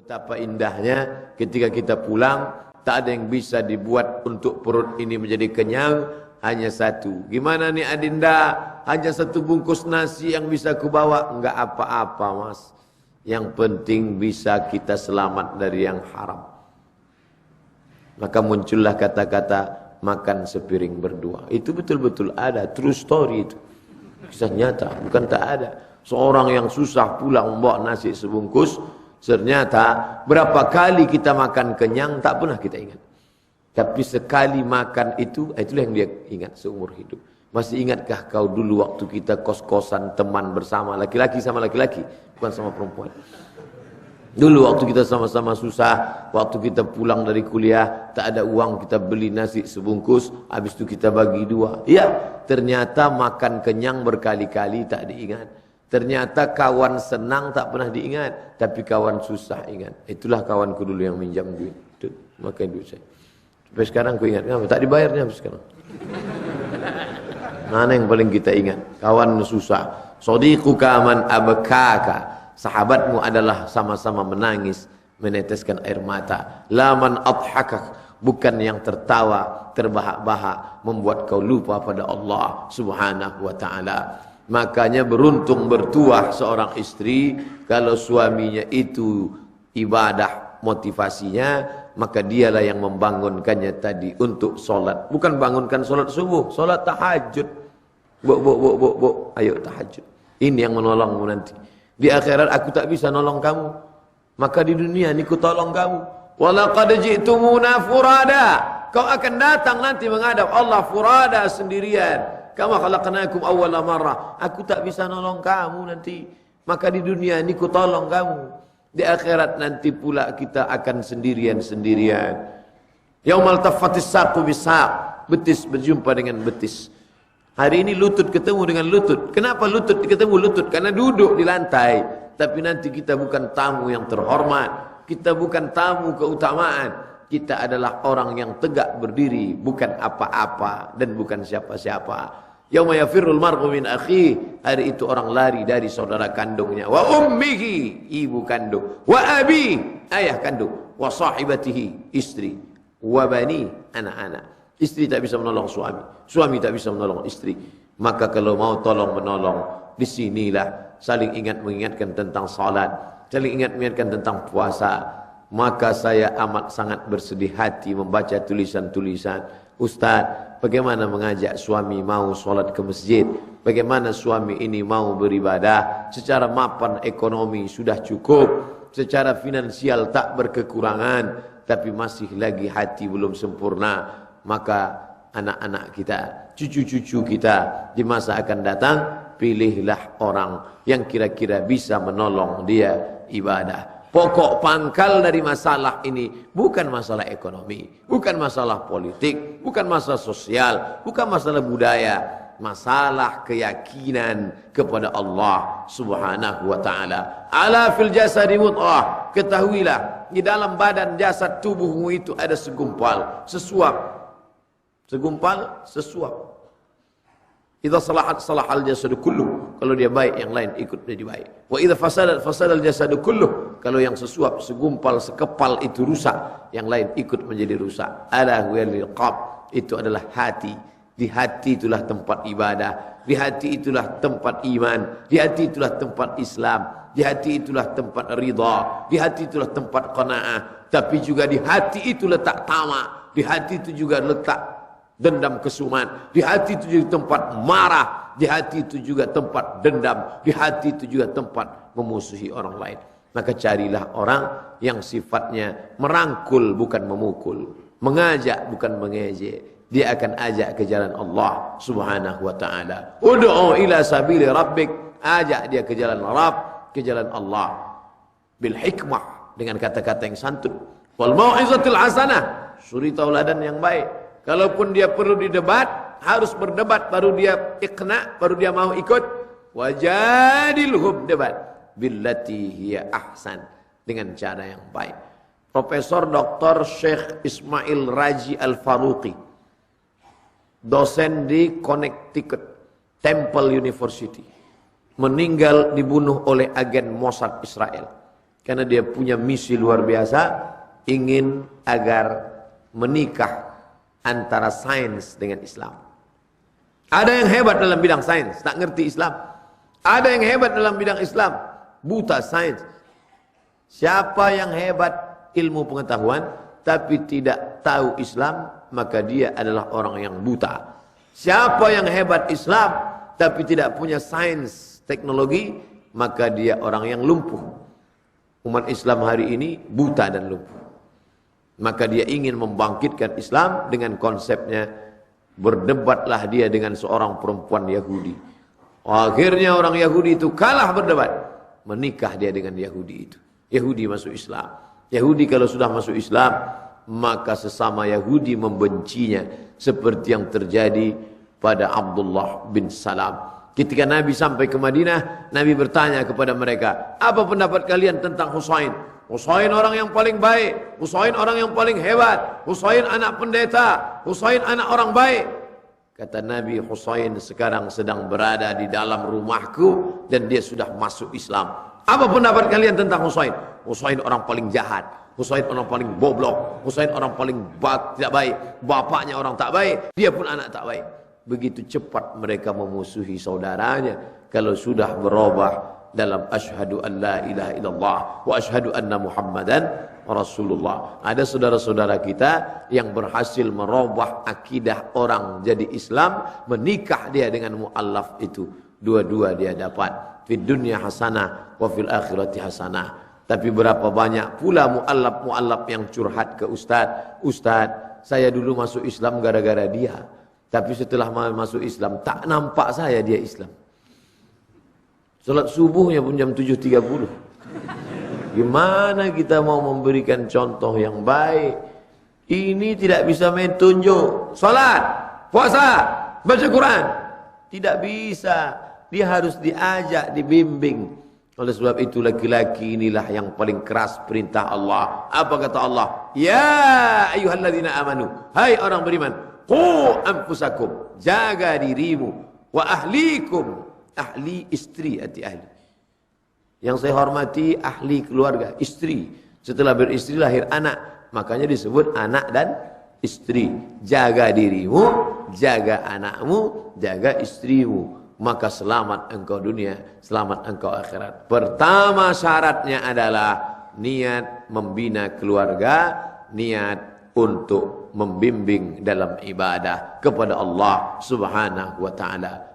Betapa indahnya ketika kita pulang, tak ada yang bisa dibuat untuk perut ini menjadi kenyang, hanya satu. Gimana nih Adinda? Hanya satu bungkus nasi yang bisa kubawa. Enggak apa-apa mas. Yang penting bisa kita selamat dari yang haram. Maka muncullah kata-kata makan sepiring berdua. Itu betul-betul ada, true story itu. Kisah nyata, bukan tak ada. Seorang yang susah pulang membawa nasi sebungkus, ternyata berapa kali kita makan kenyang tak pernah kita ingat. Tapi sekali makan itulah yang dia ingat seumur hidup. Masih ingatkah kau dulu waktu kita kos-kosan teman bersama, laki-laki sama laki-laki, bukan sama perempuan. Dulu waktu kita sama-sama susah, waktu kita pulang dari kuliah, tak ada uang, kita beli nasi sebungkus, habis itu kita bagi dua. Ya, ternyata makan kenyang berkali-kali tak diingat. Ternyata kawan senang tak pernah diingat, tapi kawan susah ingat. Itulah kawanku dulu yang minjam duit. Itu makan duit saya. Sampai sekarang aku ingat, tak dibayarnya sampai sekarang. Mana yang paling kita ingat? Kawan susah. Sadiquka man abkaka. Sahabatmu adalah sama-sama menangis, meneteskan air mata. Laman adhakak, bukan yang tertawa, terbahak-bahak, membuat kau lupa pada Allah Subhanahu wa ta'ala. Makanya beruntung bertuah seorang istri kalau suaminya itu ibadah motivasinya, maka dialah yang membangunkannya tadi untuk solat. Bukan bangunkan solat subuh, solat tahajud. Bu, ayo tahajud. Ini yang menolongmu nanti. Di akhirat aku tak bisa nolong kamu, maka di dunia ini ku tolong kamu. Walaqad ji'tumuna furada. Kau akan datang nanti menghadap Allah furada sendirian. Kama khalaqnakum awwala marrah. Aku tak bisa nolong kamu nanti, maka di dunia ini ku tolong kamu. Di akhirat nanti pula kita akan sendirian-sendirian. Yaumal taffatis saqu bisaq. Betis berjumpa dengan betis. Hari ini lutut ketemu dengan lutut. Kenapa lutut ketemu lutut? Karena duduk di lantai. Tapi nanti kita bukan tamu yang terhormat. Kita bukan tamu keutamaan. Kita adalah orang yang tegak berdiri, bukan apa-apa dan bukan siapa-siapa. Yauma yafirrul mar'u min akhihi, hari itu orang lari dari saudara kandungnya. Wa ummihi, ibu kandung. Wa abi, ayah kandung. Wa sahibatihi, istri. Wa bani, anak-anak. Istri tak bisa menolong suami, suami tak bisa menolong istri. Maka kalau mau tolong menolong, disinilah saling ingat mengingatkan tentang salat, saling ingat mengingatkan tentang puasa. Maka saya amat sangat bersedih hati membaca tulisan-tulisan, Ustaz, bagaimana mengajak suami mau sholat ke masjid, bagaimana suami ini mau beribadah, secara mapan ekonomi sudah cukup, secara finansial tak berkekurangan, tapi masih lagi hati belum sempurna. Maka anak-anak kita, cucu-cucu kita di masa akan datang, pilihlah orang yang kira-kira bisa menolong dia ibadah. Pokok pangkal dari masalah ini bukan masalah ekonomi, bukan masalah politik, bukan masalah sosial, bukan masalah budaya, masalah keyakinan kepada Allah Subhanahu wa taala. Ala fil jasadi mudghah, ketahuilah di dalam badan jasad tubuhmu itu ada segumpal, sesuap. Segumpal, sesuap. Idza salahat salahal jasadu kulluh. Kalau dia baik, yang lain ikut jadi baik. Wa idza fasadat fasadal jasadu kulluh. Kalau yang sesuap, segumpal, sekepal itu rusak, yang lain ikut menjadi rusak. Ala huwal qalb, itu adalah hati. Di hati itulah tempat ibadah, di hati itulah tempat iman, di hati itulah tempat Islam, di hati itulah tempat ridha, di hati itulah tempat qanaah. Tapi juga di hati itu letak tamak, di hati itu juga letak dendam kesuman, di hati itu juga tempat marah, di hati itu juga tempat dendam, di hati itu juga tempat memusuhi orang lain. Maka carilah orang yang sifatnya merangkul bukan memukul, mengajak bukan mengejek. Dia akan ajak ke jalan Allah Subhanahu wa taala. Ud'u ila sabili rabbik, ajak dia ke jalan Rabb, ke jalan Allah bil hikmah, dengan kata-kata yang santun, wal mau'izatil hasanah, suri tauladan yang baik. Kalaupun dia perlu didebat, harus berdebat baru dia iqna, baru dia mau ikut. Wajadilhum, debat billati hiya ahsan, dengan cara yang baik. Profesor Dr. Syekh Ismail Raji Al-Faruqi, dosen di Connecticut Temple University, meninggal dibunuh oleh agen Mossad Israel. Karena dia punya misi luar biasa, ingin agar menikah antara sains dengan Islam. Ada yang hebat dalam bidang sains, tak ngerti Islam. Ada yang hebat dalam bidang Islam, buta sains. Siapa yang hebat ilmu pengetahuan, tapi tidak tahu Islam, maka dia adalah orang yang buta. Siapa yang hebat Islam, tapi tidak punya sains, teknologi, maka dia orang yang lumpuh. Umat Islam hari ini buta dan lumpuh. Maka dia ingin membangkitkan Islam dengan konsepnya, berdebatlah dia dengan seorang perempuan Yahudi. Akhirnya orang Yahudi itu kalah berdebat, menikah dia dengan Yahudi itu. Yahudi masuk Islam. Yahudi kalau sudah masuk Islam, maka sesama Yahudi membencinya, seperti yang terjadi pada Abdullah bin Salam. Ketika Nabi sampai ke Madinah, Nabi bertanya kepada mereka, apa pendapat kalian tentang Husain? Husain orang yang paling baik, Husain orang yang paling hebat, Husain anak pendeta, Husain anak orang baik. Kata Nabi, Husain sekarang sedang berada di dalam rumahku dan dia sudah masuk Islam. Apa pendapat kalian tentang Husain? Husain orang paling jahat, Husain orang paling boblok, Husain orang paling tidak baik, bapaknya orang tak baik, dia pun anak tak baik. Begitu cepat mereka memusuhi saudaranya kalau sudah berubah dalam asyhadu an la ilaha illallah wa asyhadu anna muhammadan rasulullah. Ada saudara-saudara kita yang berhasil merubah akidah orang jadi Islam, menikah dia dengan muallaf itu. Dua-dua dia dapat, fid dunya hasanah wa fil akhirati hasanah. Tapi berapa banyak pula muallaf-muallaf yang curhat ke ustaz, Ustaz, saya dulu masuk Islam gara-gara dia, tapi setelah masuk Islam tak nampak saya dia Islam. Salat subuhnya pun jam 7.30. Gimana kita mau memberikan contoh yang baik? Ini tidak bisa main tunjuk. Salat, puasa, baca Quran. Tidak bisa. Dia harus diajak, dibimbing. Oleh sebab itu laki-laki inilah yang paling keras perintah Allah. Apa kata Allah? Ya ayyuhalladzina amanu. Hai orang beriman. Qu anfusakum. Jaga dirimu. Wa ahlikum. Ahli istri, ahli. Yang saya hormati ahli keluarga, istri. Setelah beristri lahir anak, makanya disebut anak dan istri. Jaga dirimu, jaga anakmu, jaga istrimu. Maka selamat engkau dunia, selamat engkau akhirat. Pertama syaratnya adalah niat membina keluarga, niat untuk membimbing dalam ibadah kepada Allah Subhanahu wa ta'ala.